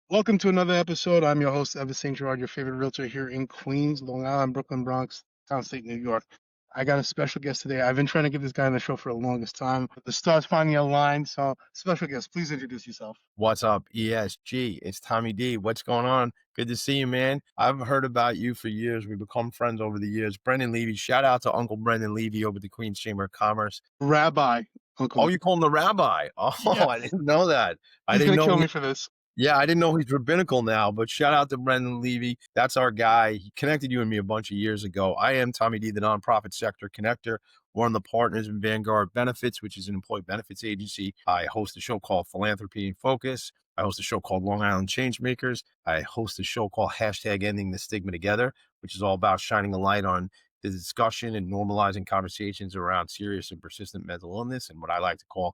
Welcome to another episode. I'm your host, Evantz Saint-Gerard, your favorite realtor here in Queens, Long Island, Brooklyn, Bronx, downstate New York. I got a special guest today. I've been trying to get this guy on the show for the longest time. The stars finally aligned. So, special guest, please introduce yourself. What's up, ESG? It's Tommy D. What's going on? Good to see you, man. I've heard about you for years. We've become friends over the years. Brendan Levy, shout out to Uncle Brendan Levy over at the Queens Chamber of Commerce. Rabbi, Oh, Uncle. you call him the rabbi? Oh, I Yes. didn't know that. I He's didn't going to know. kill me for this. Yeah, I didn't know he's rabbinical now, but shout out to Brendan Levy. That's our guy. He connected you and me a bunch of years ago. I am Tommy D, the nonprofit sector connector, one of the partners in Vanguard Benefits, which is an employee benefits agency. I host a show called Philanthropy in Focus. I host a show called Long Island Changemakers. I host a show called #Ending the Stigma Together, which is all about shining a light on the discussion and normalizing conversations around serious and persistent mental illness and what I like to call,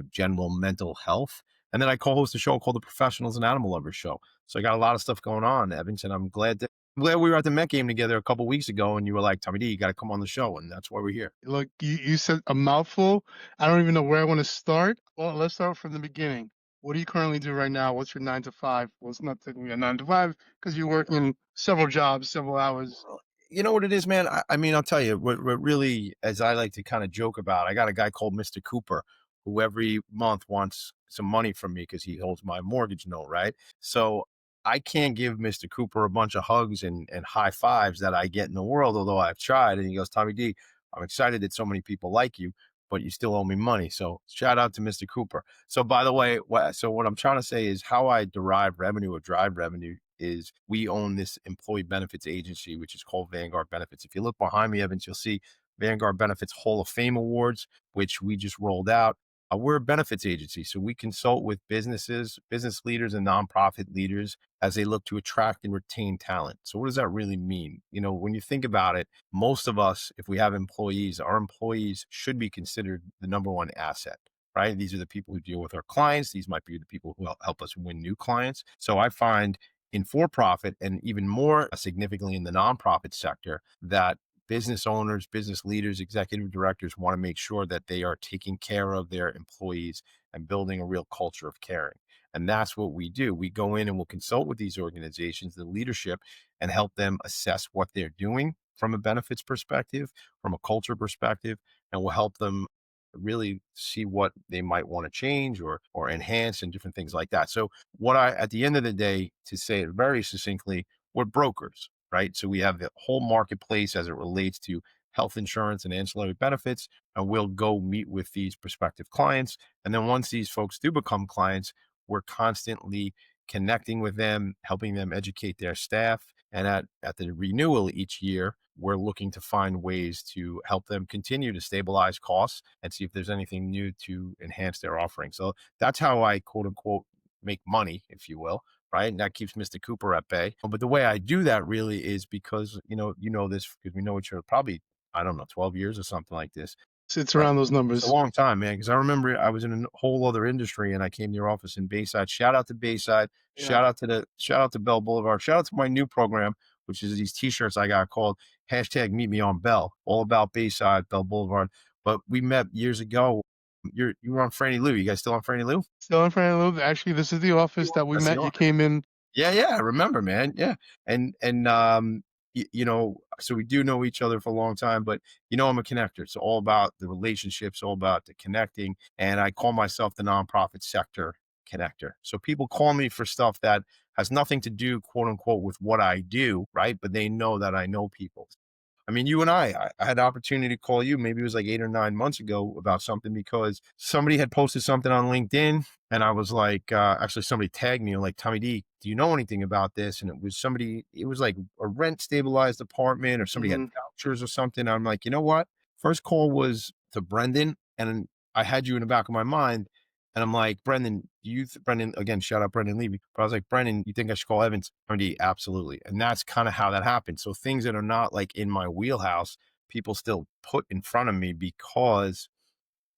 general mental health. And then I co-host a show called the Professionals and Animal Lovers Show. So I got a lot of stuff going on, Evans, and I'm glad we were at the Met game together a couple of weeks ago, and you were like, Tommy D, you got to come on the show, and that's why we're here. Look, you said a mouthful. I don't even know where I want to start. Well, let's start from the beginning. What do you currently do right now? What's your 9 to 5? Well, it's not technically a 9 to 5 because you're working several jobs, several hours. You know what it is, man? I mean, I'll tell you, what really, as I like to kind of joke about, I got a guy called Mr. Cooper who every month wants some money from me because he holds my mortgage note, right? So I can't give Mr. Cooper a bunch of hugs and high fives that I get in the world, although I've tried. And he goes, Tommy D, I'm excited that so many people like you, but you still owe me money. So shout out to Mr. Cooper. So by the way, what I'm trying to say is how I derive revenue or drive revenue is we own this employee benefits agency, which is called Vanguard Benefits. If you look behind me, Evans, you'll see Vanguard Benefits Hall of Fame Awards, which we just rolled out. We're a benefits agency, so we consult with businesses, business leaders, and nonprofit leaders as they look to attract and retain talent. So what does that really mean? When you think about it, most of us, if we have employees, our employees should be considered the number one asset. Right? These are the people who deal with our clients. These might be the people who help us win new clients. So I find in for-profit and even more significantly in the nonprofit sector that business owners, business leaders, executive directors want to make sure that they are taking care of their employees and building a real culture of caring. And that's what we do. We go in and we'll consult with these organizations, the leadership, and help them assess what they're doing from a benefits perspective, from a culture perspective, and we'll help them really see what they might want to change or enhance and different things like that. So at the end of the day, to say it very succinctly, we're brokers, right? So we have the whole marketplace as it relates to health insurance and ancillary benefits, and we'll go meet with these prospective clients. And then once these folks do become clients, we're constantly connecting with them, helping them educate their staff. And at the renewal each year, we're looking to find ways to help them continue to stabilize costs and see if there's anything new to enhance their offering. So that's how I, quote unquote, make money, if you will, right? And that keeps Mr. Cooper at bay. But the way I do that really is because, this, because we know each other probably, I don't know, 12 years or something like this. It's around those It's a numbers. long time, man, because I remember I was in a whole other industry and I came to your office in Bayside. Shout out to Bayside. Yeah. Shout out to Bell Boulevard. Shout out to my new program, which is these t-shirts I got called #Meet Me on Bell, all about Bayside, Bell Boulevard. But we met years ago. You were on Franny Lou. You guys still on Franny Lou? Still in front of a little. Actually, this is the office that we That's the met. You office. came in. Yeah, I remember, man. Yeah. And so we do know each other for a long time, but I'm a connector. It's all about the relationships, all about the connecting. And I call myself the nonprofit sector connector. So people call me for stuff that has nothing to do, quote unquote, with what I do, right? But they know that I know people. I mean, you and I had the opportunity to call you, maybe it was like 8 or 9 months ago about something because somebody had posted something on LinkedIn and I was like, actually somebody tagged me like, Tommy D, do you know anything about this? And it was like a rent stabilized apartment or somebody had vouchers or something. I'm like, you know what? First call was to Brendan and I had you in the back of my mind. And I'm like, Brendan, Brendan, again, shout out Brendan Levy. But I was like, Brendan, you think I should call Evans? Absolutely. And that's kind of how that happened. So things that are not like in my wheelhouse, people still put in front of me because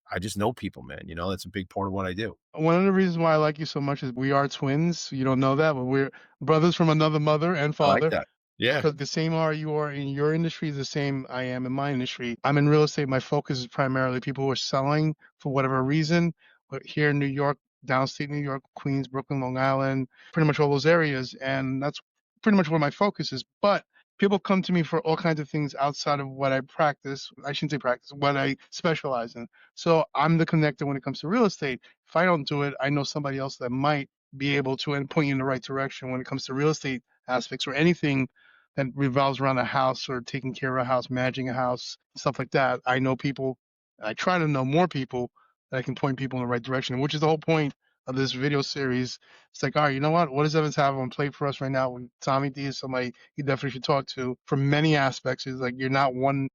I just know people, man. That's a big part of what I do. One of the reasons why I like you so much is we are twins. You don't know that, but we're brothers from another mother and I like father. that. Yeah. Because the same are you are in your industry is the same I am in my industry. I'm in real estate. My focus is primarily people who are selling for whatever reason. But here in New York, downstate New York, Queens, Brooklyn, Long Island, pretty much all those areas. And that's pretty much where my focus is. But people come to me for all kinds of things outside of what I practice. I shouldn't say practice, what I specialize in. So I'm the connector when it comes to real estate. If I don't do it, I know somebody else that might be able to and point you in the right direction when it comes to real estate aspects or anything that revolves around a house or taking care of a house, managing a house, stuff like that. I know people. I try to know more people that I can point people in the right direction, which is the whole point of this video series. It's like, all right, you know what? What does Evans have on plate for us right now? Tommy D is somebody you definitely should talk to for many aspects. It's like you're not one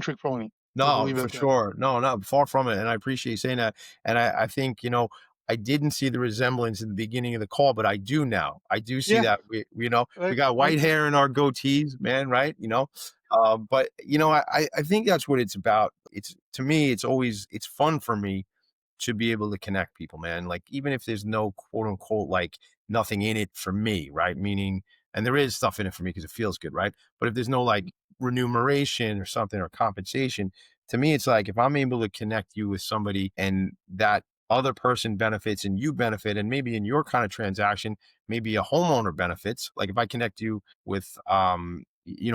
trick pony. We'll No, leave it for at that. sure. No, no, far from it. And I appreciate you saying that. And I think, I didn't see the resemblance in the beginning of the call, but I do now. I do see Yeah, that we got like white hair in our goatees, man, right? But I think that's what it's about. It's to me, it's fun for me to be able to connect people, man. Like even if there's no quote unquote like nothing in it for me, right? Meaning, and there is stuff in it for me because it feels good, right? But if there's no like remuneration or something or compensation, to me, it's like if I'm able to connect you with somebody and that other person benefits and you benefit, and maybe in your kind of transaction, maybe a homeowner benefits. Like if I connect you with a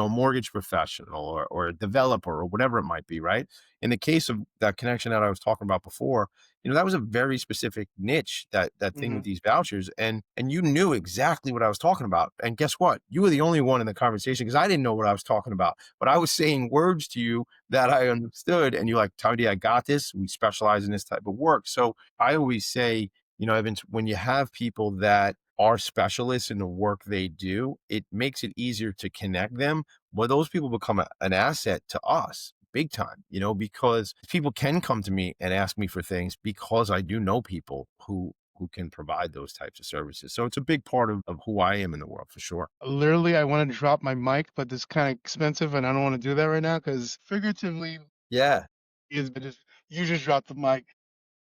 mortgage professional or a developer or whatever it might be, right? In the case of that connection that I was talking about before, that was a very specific niche, that thing with hmm these vouchers, and you knew exactly what I was talking about. And guess what? You were the only one in the conversation because I didn't know what I was talking about, but I was saying words to you that I understood, and you're like, Tony, I got this. We specialize in this type of work. So I always say, Evans, when you have people that are specialists in the work they do, it makes it easier to connect them. Well, those people become an asset to us big time, because people can come to me and ask me for things because I do know people who can provide those types of services. So it's a big part of who I am in the world for sure. Literally, I want to drop my mic, but it's kind of expensive, and I don't want to do that right now because figuratively, Yeah. is just you just dropped the mic.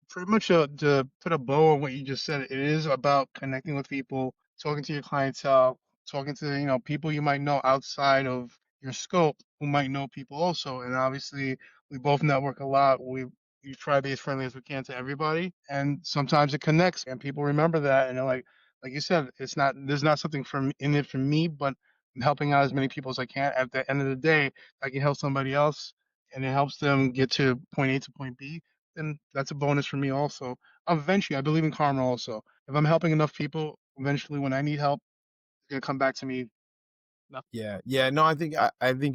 Pretty much to put a bow on what you just said, it is about connecting with people, talking to your clientele, talking to people you might know outside of your scope who might know people also. And obviously, we both network a lot. We try to be as friendly as we can to everybody, and sometimes it connects, and people remember that, and they're like you said, it's not there's not something from in it for me, but I'm helping out as many people as I can. At the end of the day, I can help somebody else, and it helps them get to point A to point B, then that's a bonus for me also. Eventually, I believe in karma also. If I'm helping enough people, eventually when I need help, it's gonna come back to me. No- Yeah, yeah. No, I think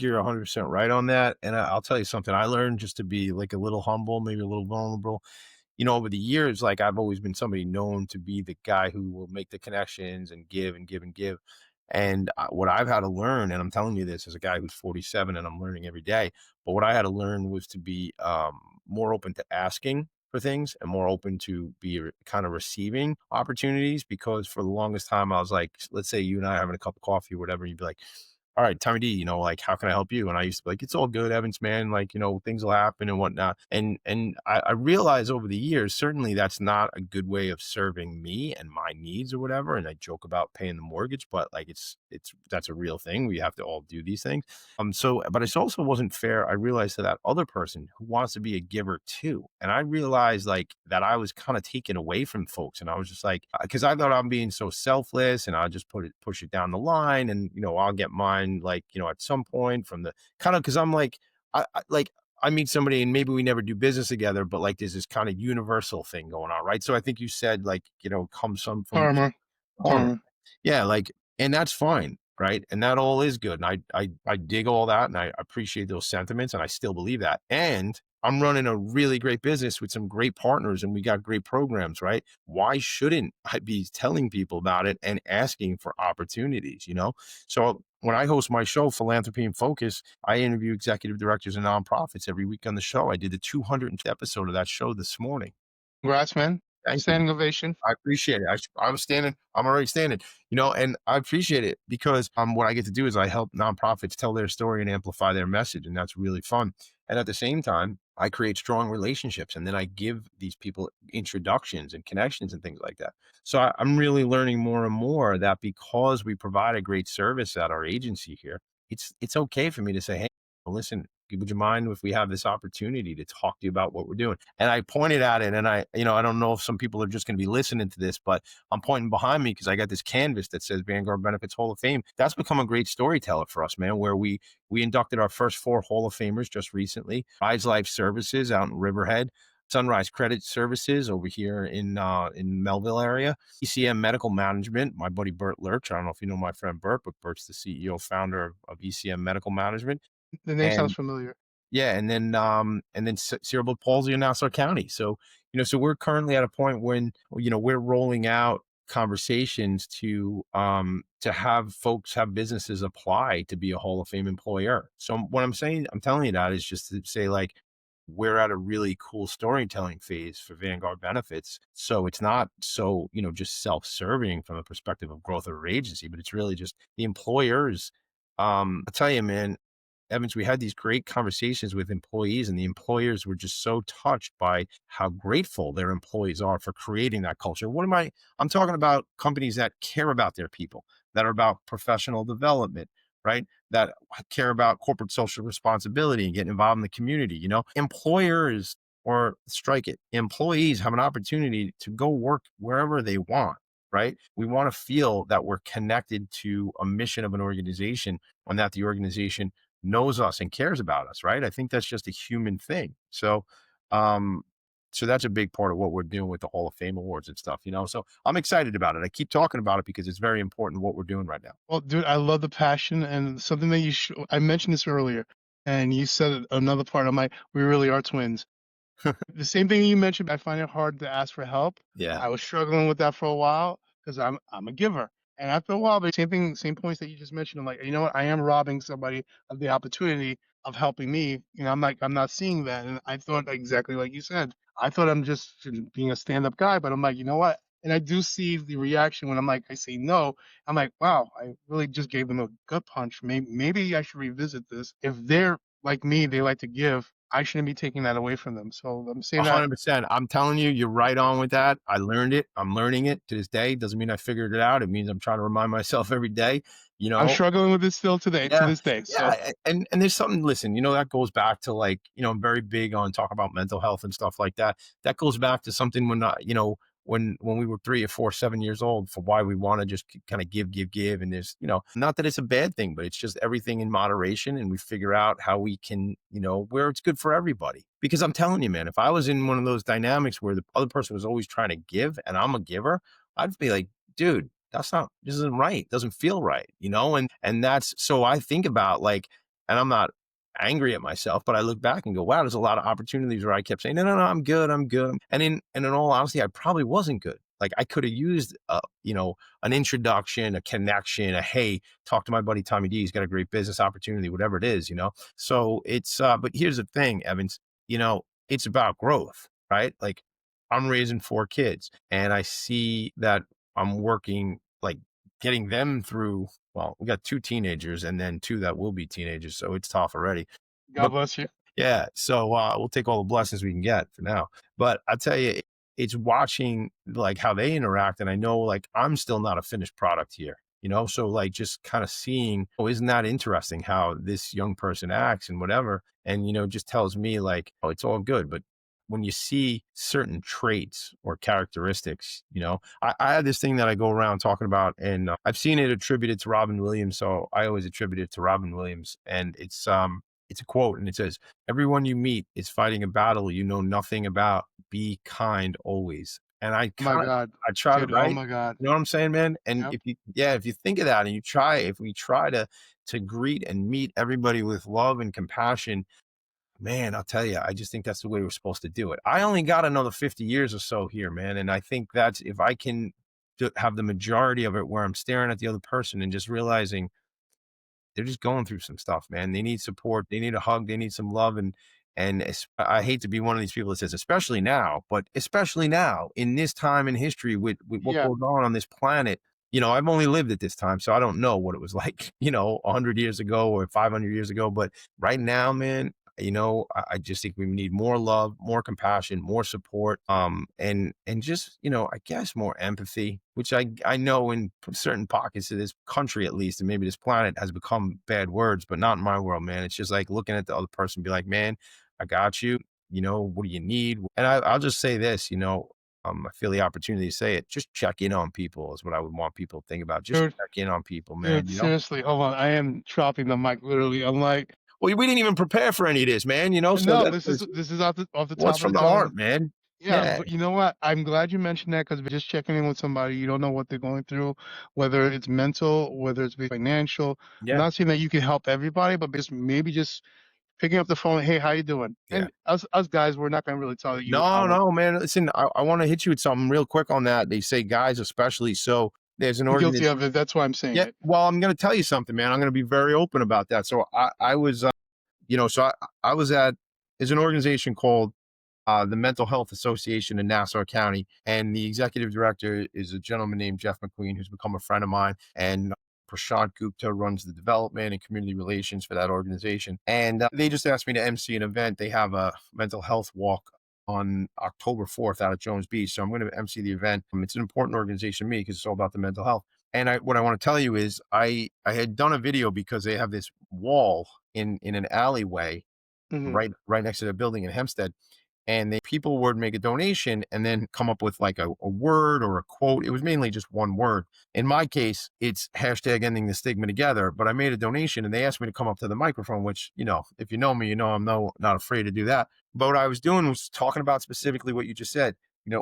you're 100% right on that. And I'll tell you something. I learned just to be like a little humble, maybe a little vulnerable. Over the years, like I've always been somebody known to be the guy who will make the connections and give and give and give. And what I've had to learn, and I'm telling you this as a guy who's 47 and I'm learning every day, but what I had to learn was to be more open to asking for things and more open to be kind of receiving opportunities. Because for the longest time, I was like, let's say you and I are having a cup of coffee or whatever, you'd be like, all right, Tommy D, like, how can I help you? And I used to be like, it's all good, Evans, man. Like, things will happen and whatnot. And I realized over the years, certainly that's not a good way of serving me and my needs or whatever. And I joke about paying the mortgage, but like, that's a real thing. We have to all do these things. But it also wasn't fair. I realized to that other person who wants to be a giver too. And I realized like that I was kind of taken away from folks. And I was just like, because I thought I'm being so selfless and I'll just push it down the line and, I'll get mine like, at some point from the kind of, cause I'm like, like I meet somebody and maybe we never do business together, but like there's this kind of universal thing going on. Right. So I think you said like, comes some from Karma, karma. karma. Yeah, like, and that's fine, right? And that all is good. And I dig all that, and I appreciate those sentiments, and I still believe that. And I'm running a really great business with some great partners, and we got great programs, right? Why shouldn't I be telling people about it and asking for opportunities? So when I host my show, Philanthropy and Focus, I interview executive directors and nonprofits every week on the show. I did the 200th episode of that show this morning. Congrats, man. Thank you. Standing ovation. I appreciate it. I'm standing. I'm already standing. And I appreciate it because what I get to do is I help nonprofits tell their story and amplify their message, and that's really fun. And at the same time, I create strong relationships, and then I give these people introductions and connections and things like that. So I'm really learning more and more that because we provide a great service at our agency here, it's okay for me to say, hey, listen. would you mind if we have this opportunity to talk to you about what we're doing? And I pointed at it, and I don't know if some people are just going to be listening to this, but I'm pointing behind me because I got this canvas that says Vanguard Benefits Hall of Fame. That's become a great storyteller for us, man, where we inducted our first 4 Hall of Famers just recently. Rise Life Services out in Riverhead, Sunrise Credit Services over here in Melville area, ECM Medical Management, my buddy Bert Lurch. I don't know if you know my friend Bert, but Bert's the CEO founder of ECM Medical Management. The name sounds And familiar. yeah, and then cerebral palsy in Nassau County. So, so we're currently at a point when, we're rolling out conversations to have folks have businesses apply to be a Hall of Fame employer. So what I'm telling you that is just to say, like, we're at a really cool storytelling phase for Vanguard Benefits. So it's not so, just self-serving from the perspective of growth of our agency, but it's really just the employers. I'll tell you, man, Evans, we had these great conversations with employees, and the employers were just so touched by how grateful their employees are for creating that culture. I'm talking about companies that care about their people, that are about professional development, right? That care about corporate social responsibility and getting involved in the community. Employers, or strike it, employees have an opportunity to go work wherever they want, right? We want to feel that we're connected to a mission of an organization, and that the organization knows us and cares about us, right? I think that's just a human thing. Um, so that's a big part of what we're doing with the Hall of Fame awards and stuff, So I'm excited about it. I keep talking about it because it's very important what we're doing right now. Well, dude, I love the passion and something that I mentioned this earlier, and you said another part. I'm like, we really are twins. The same thing you mentioned, I find it hard to ask for help. Yeah. I was struggling with that for a while because I'm a giver. And after a while, the same thing, same points that you just mentioned. I'm like, you know what? I am robbing somebody of the opportunity of helping me. I'm like, I'm not seeing that. And I thought exactly like you said. I thought I'm just being a stand-up guy, but I'm like, you know what? And I do see the reaction when I say no. I'm like, wow, I really just gave them a gut punch. Maybe I should revisit this. If they're like me, they like to give. I shouldn't be taking that away from them. So I'm saying that 100%. I'm telling you, you're right on with that. I learned it. I'm learning it to this day. Doesn't mean I figured it out. It means I'm trying to remind myself every day, I'm struggling with it still today, to Yeah. this day. So Yeah. And there's something, listen, that goes back to, like, I'm very big on talking about mental health and stuff like that. That goes back to something when, when we were 3 or 4, 7 years old, for why we want to just kind of give. And there's, not that it's a bad thing, but it's just everything in moderation. And we figure out how we can, where it's good for everybody. Because I'm telling you, man, if I was in one of those dynamics where the other person was always trying to give and I'm a giver, I'd be like, dude, this isn't right. It doesn't feel right, and that's, so I think about, like, and I'm not angry at myself, but I look back and go, wow, there's a lot of opportunities where I kept saying, no, I'm good. And in all honesty, I probably wasn't good. Like, I could have used, an introduction, a connection, hey, talk to my buddy Tommy D. He's got a great business opportunity, whatever it is, So it's, but here's the thing, Evans, it's about growth, right? Like, I'm raising 4 kids, and I see that I'm working, like, getting them through. Well, we got 2 teenagers and then 2 that will be teenagers, so it's tough already. God But bless you. yeah, so we'll take all the blessings we can get for now. But I tell you, it's watching, like, how they interact, and I know, like, I'm still not a finished product here, So, like, just kind of seeing, oh, isn't that interesting how this young person acts and whatever, and just tells me, like, oh, it's all good. But when you see certain traits or characteristics, I have this thing that I go around talking about, and I've seen it attributed to Robin Williams, so I always attribute it to Robin Williams, and it's a quote, and it says, "Everyone you meet is fighting a battle you know nothing about. Be kind always." And Oh my God, I try to, dude. Oh right? my God. You know what I'm saying, man? And Yep. if you think of that, and if we try to greet and meet everybody with love and compassion, man, I'll tell you, I just think that's the way we're supposed to do it. I only got another 50 years or so here, man. And I think that's, if I can have the majority of it where I'm staring at the other person and just realizing they're just going through some stuff, man. They need support. They need a hug. They need some love. I hate to be one of these people that says, especially now, but especially now in this time in history with what Yeah. goes on this planet, I've only lived at this time, so I don't know what it was like, 100 years ago or 500 years ago. But right now, man, I just think we need more love, more compassion, more support, and just, I guess more empathy, which I know in certain pockets of this country, at least, and maybe this planet, has become bad words, but not in my world, man. It's just like looking at the other person, and be like, man, I got you. What do you need? And I'll just say this, I feel the opportunity to say it. Just check in on people is what I would want people to think about. Just Dude, check in on people, man. dude, seriously, hold on. I am dropping the mic literally. I'm like, Well, we didn't even prepare for any of this, man. So no, that's this is off the what's top of from the the dome. heart, man. Yeah, Yeah, but you know what? I'm glad you mentioned that because just checking in with somebody, you don't know what they're going through, whether it's mental, whether it's financial. I'm yeah, not saying that you can help everybody, but just maybe just picking up the phone, hey, how you doing? yeah. And us guys, we're not gonna really tell you how No, we're no, man. Listen, I want to hit you with something real quick on that. They say guys, especially. So there's an I'm guilty organization. of it. That's why I'm saying Yeah. it. Well, I'm going to tell you something, man. I'm going to be very open about that. So I was, I was at, there's an organization called the Mental Health Association in Nassau County. And the executive director is a gentleman named Jeff McQueen, who's become a friend of mine. And Prashant Gupta runs the development and community relations for that organization. And they just asked me to MC an event. They have a mental health walk on October 4th out at Jones Beach. So I'm going to MC the event. It's an important organization to me because it's all about the mental health. And what I want to tell you is I had done a video because they have this wall in an alleyway Hmm. right next to the building in Hempstead, and people would make a donation and then come up with like a word or a quote. It was mainly just one word. In my case, it's hashtag ending the stigma together, but I made a donation and they asked me to come up to the microphone, which, if you know me, I'm not afraid to do that. But what I was doing was talking about specifically what you just said,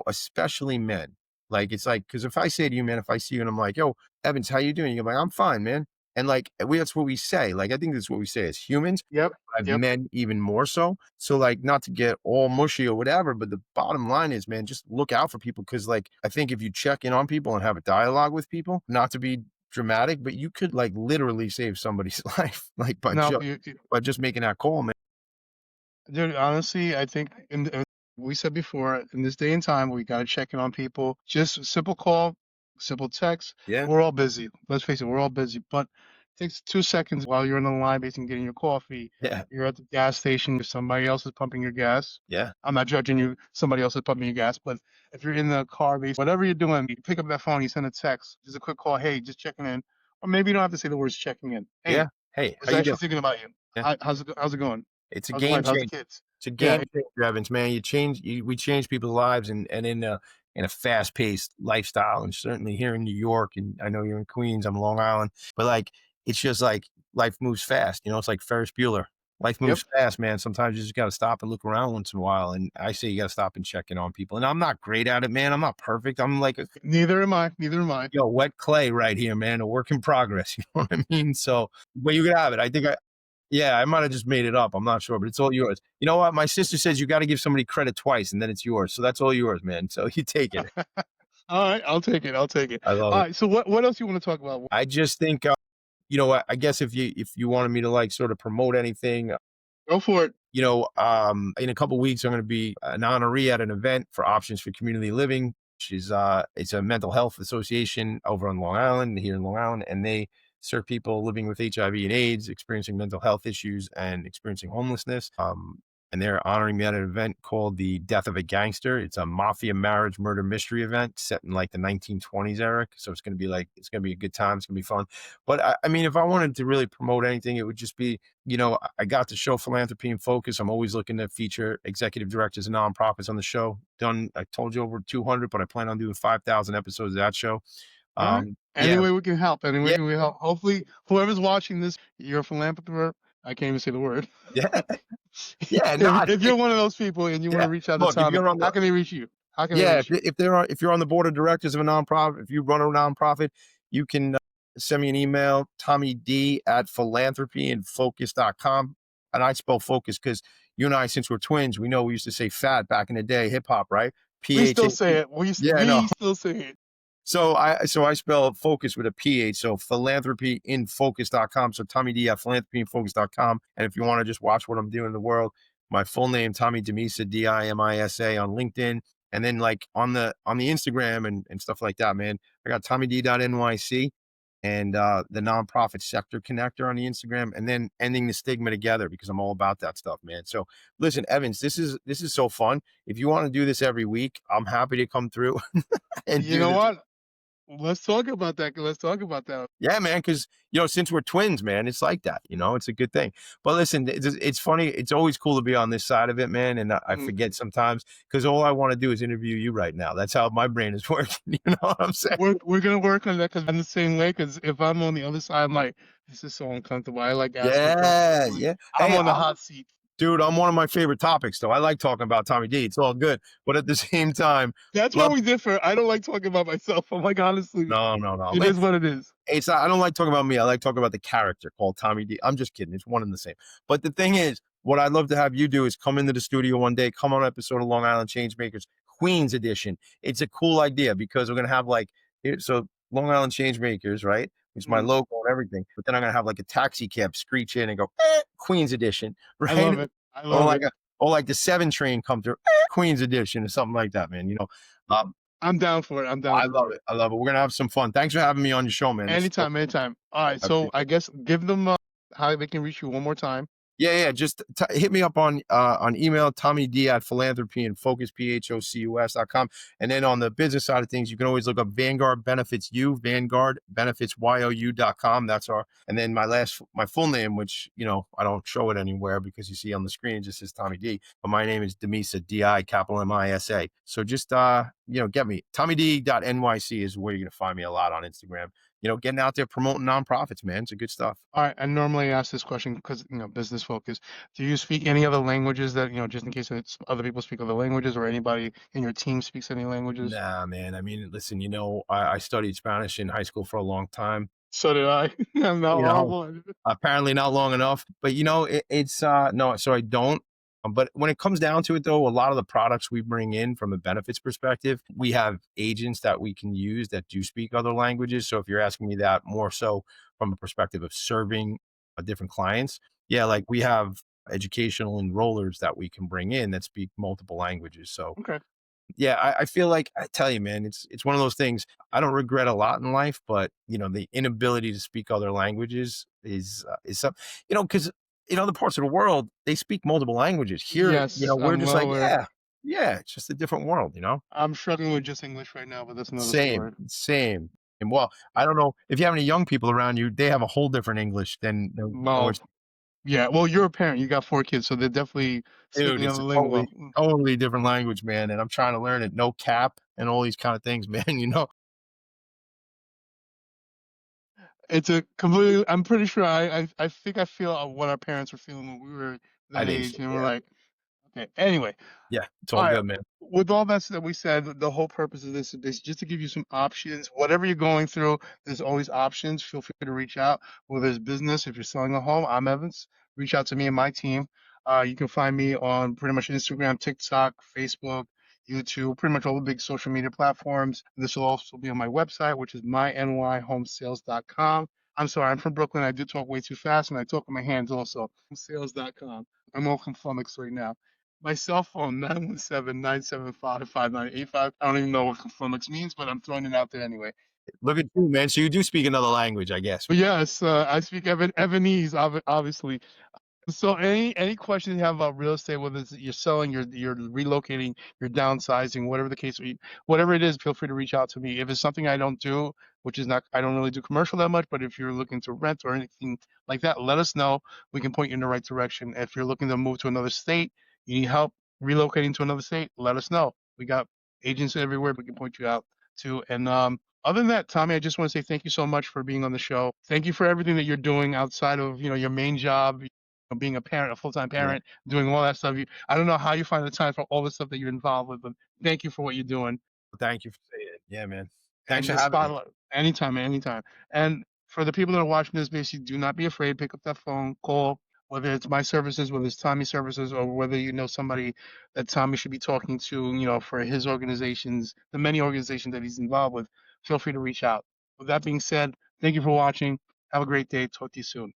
especially men. Like, it's like, because if I say to you, man, if I see you and I'm like, yo, Evans, how you doing? You're like, I'm fine, man. And like, that's what we say. Like, I think that's what we say as humans. Yep. I've Yep. men even more so. So like, not to get all mushy or whatever, but the bottom line is, man, just look out for people. Cause like, I think if you check in on people and have a dialogue with people, not to be dramatic, but you could like literally save somebody's life, like No, by just making that call, man. dude, honestly, I think we said before, in this day and time, we got to check in on people. Just a simple call, simple text. Yeah. We're all busy. Let's face it, we're all busy. But it takes 2 seconds while you're in the line, basically getting your coffee. Yeah. You're at the gas station, if somebody else is pumping your gas. Yeah. I'm not judging you. Somebody else is pumping your gas. But if you're in the car, whatever you're doing, you pick up that phone, you send a text, just a quick call. Hey, just checking in. Or maybe you don't have to say the words checking in. Yeah. Hey, Hey, was how you actually doing? thinking about you. Yeah. How's it going? It's a How's the game wife? How's the changer. kids? It's a Yeah, game changer, Evans, man. We change people's lives, and in a fast paced lifestyle, and certainly here in New York, and I know you're in Queens, I'm Long Island, but like, it's just like life moves fast. It's like Ferris Bueller. Life yep. moves fast, man. Sometimes you just got to stop and look around once in a while. And I say you got to stop and check in on people. And I'm not great at it, man. I'm not perfect. I'm like Neither am I. Neither am I. wet clay right here, man. A work in progress. You know what I mean? So, but you can have it. Yeah, I might have just made it up. I'm not sure, but it's all yours. You know what? My sister says you got to give somebody credit twice and then it's yours. So that's all yours, man. So you take it. All right, I'll take it. I'll take it. I love All it. right. So what else you want to talk about? I just think, I guess if you wanted me to like sort of promote anything, Go for it. in a couple weeks, I'm going to be an honoree at an event for Options for Community Living, which is it's a mental health association over on Long Island, here in Long Island, and they serve people living with HIV and AIDS, experiencing mental health issues, and experiencing homelessness. And they're honoring me at an event called The Death of a Gangster. It's a mafia marriage murder mystery event set in like the 1920s, Eric. So it's going to be a good time. It's going to be fun. But I mean, if I wanted to really promote anything, it would just be, I got the show Philanthropy and Focus. I'm always looking to feature executive directors and nonprofits on the show. I told you over 200, but I plan on doing 5,000 episodes of that show. All right. Any Yeah, way we can help. Any way yeah, we help. Hopefully, whoever's watching this, you're a philanthropist. I can't even say the word. yeah, yeah. No, If you're one of those people and you want yeah. to reach out to Look, if Tommy, you're on how the can they reach you? How can they Yeah, reach you? if you're on the board of directors of a nonprofit, if you run a nonprofit, you can send me an email, Tommy D at philanthropyandfocus.com. And I spell focus because you and I, since we're twins, we know we used to say fat back in the day, hip hop, right? We P H still A. say it. Yeah, no. We still say it. So I spell focus with a PH. So philanthropyinfocus.com. So Tommy D at philanthropyinfocus.com. And if you want to just watch what I'm doing in the world, my full name, Tommy DiMisa, DIMISA on LinkedIn. And then like on the Instagram and stuff like that, man, I got TommyD.NYC. and the nonprofit sector connector on the Instagram, and then ending the stigma together, because I'm all about that stuff, man. So listen, Evans, this is so fun. If you want to do this every week, I'm happy to come through and You do know this. what? Let's talk about that. Let's talk about that. Yeah, man, because since we're twins, man, it's like that. It's a good thing. But listen, it's funny. It's always cool to be on this side of it, man. And I Mhm. forget sometimes, because all I want to do is interview you right now. That's how my brain is working. You know what I'm saying? We're gonna work on that because I'm the same way. Because if I'm on the other side, I'm like, this is so uncomfortable. I like asking questions. Yeah, I'm like, yeah. I'm Hey, on the hot seat. dude, I'm one of my favorite topics, though. I like talking about Tommy D. It's all good, but at the same time, That's where love. we differ. I don't like talking about myself. I'm like, honestly, No, no, no. it is what it is. It's not, I don't like talking about me. I like talking about the character called Tommy D. I'm just kidding. It's one and the same. But the thing is, what I'd love to have you do is come into the studio one day, come on an episode of Long Island Changemakers, Queens edition. It's a cool idea because we're gonna have so Long Island Changemakers, right? It's my Mhm. logo and everything. But then I'm gonna have like a taxi cab screech in and go, Queens edition, I right? love it. I Or love like it. a or like the 7 train come through, Queens edition or something like that, man. Um, I'm down for it. I'm down I love for it. it. I love it. We're gonna have some fun. Thanks for having me on your show, man. This is so Anytime, anytime. All right. I So appreciate I it. guess give them how they can reach you one more time. Yeah, yeah. Just hit me up on email, Tommy D at philanthropy and focus phocus.com. And then on the business side of things, you can always look up Vanguard Benefits You, Vanguard Benefits YOU.com. That's and then my full name, which I don't show it anywhere because you see on the screen it just says Tommy D. But my name is DiMisa, DI capital MISA. So just get me. TommyD.NYC is where you're gonna find me a lot on Instagram. Getting out there promoting nonprofits, man. It's a good stuff. All right. I normally ask this question because business focus. Do you speak any other languages that just in case other people speak other languages or anybody in your team speaks any languages? Nah, man. I mean, listen, I studied Spanish in high school for a long time. So did I. I'm not You know, horrible at it. apparently not long enough, but it's no, so I don't. But when it comes down to it, though, a lot of the products we bring in from a benefits perspective, we have agents that we can use that do speak other languages. So if you're asking me that more so from a perspective of serving different clients, yeah, like we have educational enrollers that we can bring in that speak multiple languages. So Okay. yeah, I feel like I tell you, man, it's one of those things. I don't regret a lot in life, but the inability to speak other languages is some, because in other parts of the world they speak multiple languages. Here, Yes, we're I'm just well like, aware. yeah, it's just a different world. I'm struggling with just English right now, but that's another Same, story. same. And well, I don't know if you have any young people around you, they have a whole different English than we're. Well, yeah. Well, you're a parent. You got 4 kids, so they're definitely Dude, speaking it's another a lingua. totally different language, man. And I'm trying to learn it. No cap and all these kind of things, man. It's a completely. I'm pretty sure. I think I feel what our parents were feeling when we were I that think so. age, and we're Yeah. like, okay. Anyway, Yeah. It's all all right. good, man. With all that we said, the whole purpose of this is just to give you some options. Whatever you're going through, there's always options. Feel free to reach out. Whether it's business, if you're selling a home, I'm Evans. Reach out to me and my team. You can find me on pretty much Instagram, TikTok, Facebook, YouTube, pretty much all the big social media platforms. This will also be on my website, which is mynyhomesales.com. I'm sorry, I'm from Brooklyn. I do talk way too fast, and I talk with my hands also. Sales.com. I'm all flummoxed right now. My cell phone, 917-975-5985. I don't even know what flummox means, but I'm throwing it out there anyway. Look at you, man. So you do speak another language, I guess. But yes, I speak Evanese, obviously. So any questions you have about real estate, whether it's you're selling, you're relocating, you're downsizing, whatever the case, whatever it is, feel free to reach out to me. If it's something I don't do, which is not, I don't really do commercial that much, but if you're looking to rent or anything like that, let us know. We can point you in the right direction. If you're looking to move to another state, you need help relocating to another state, let us know. We got agents everywhere we can point you out to. And other than that, Tommy, I just want to say thank you so much for being on the show. Thank you for everything that you're doing outside of your main job, being a parent, a full-time Yeah. parent, doing all that stuff. I don't know how you find the time for all the stuff that you're involved with, but thank you for what you're doing. Thank you for saying it. Yeah, man. Thanks And for the having me. spotlight, anytime, man, anytime. And for the people that are watching this, basically, do not be afraid. Pick up that phone, call, whether it's my services, whether it's Tommy's services, or whether you know somebody that Tommy should be talking to, for his organizations, the many organizations that he's involved with. Feel free to reach out. With that being said, thank you for watching. Have a great day. Talk to you soon.